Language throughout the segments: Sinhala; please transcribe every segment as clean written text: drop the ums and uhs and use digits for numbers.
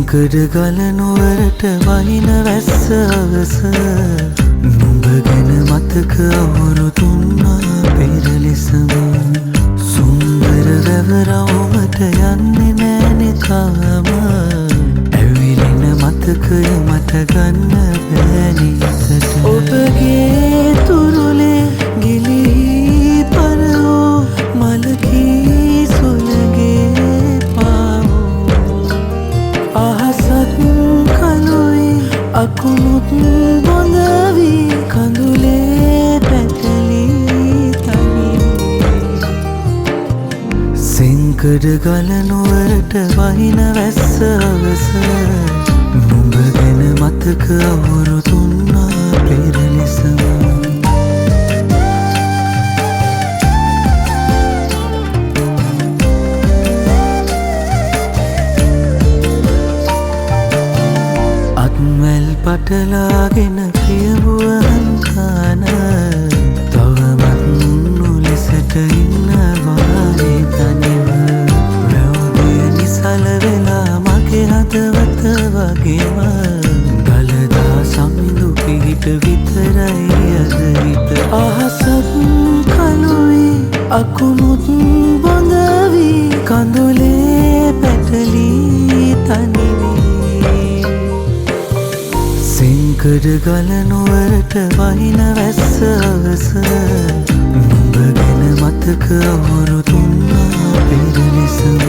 සිංකඩ ගලනුවරට වහින වැස්ස අවස නුඹ ගැන මතක අවුරු තුන්නා පෙර ලෙසම සුන්දර වැවරවුමට යන්නේ නෑනෙ තාම ඇවිලෙන මතකය මට ගන්න බෑනි හිතට ඔබගේ තුරුලේ ගිලී පරවෝ මලකී සුළගේ අහසත් කළුයි අකුණුත් බොඳවී කඳුලේ පැටලී තනි සිංකඩ ගලනුවරට වහින වැස්ස අවස නුඹ ගැන මතක අවුරු තුන්නා පෙර ලෙසම අත්වැල් පටලාගෙන ප්‍රියවුවන් කාන තවමත් නුලෙසට ඉන්නවානේ තනිව වැව්දිය නිසල වෙලා මගේ හදවත වගේම ගලදා සමිඳු පිහිට විතරයි අද හිත අහසත් කළුයි අකුණුත් බොඳවී කඳුලේ පැටලී තනිවී සිංකඩ ගලනුවරට වහින වැස්ස අවස නුඹ ගැන මතක අවුරු තුන්නා පෙර ලෙසම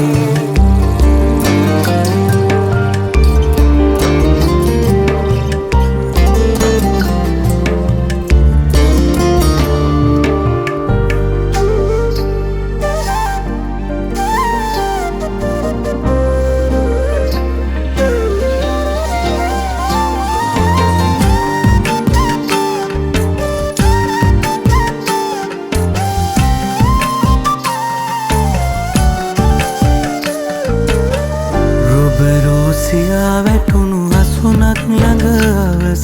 සියා වැටුණු හසුනක් ළඟ අවස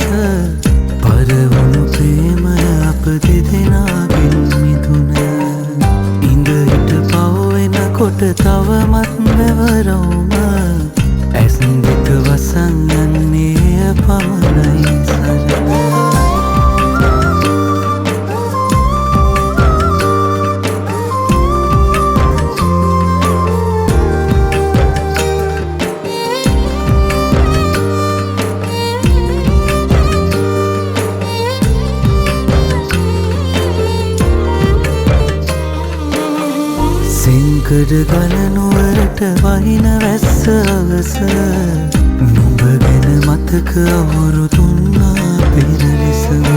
පරවුණු ප්‍රේමය අප දෙදෙනාගෙන් මිදුන ඉඳ හිට පවවෙනකොට තවමත් වැවරවුම ඇස් දෙක වසන් යන්නේ පමණයි සරණ සිංකඩ ගලනුවරට වහින වැස්ස අවස නුඹ ගැන මතක අවුරු තුන්නා පෙර ලෙසම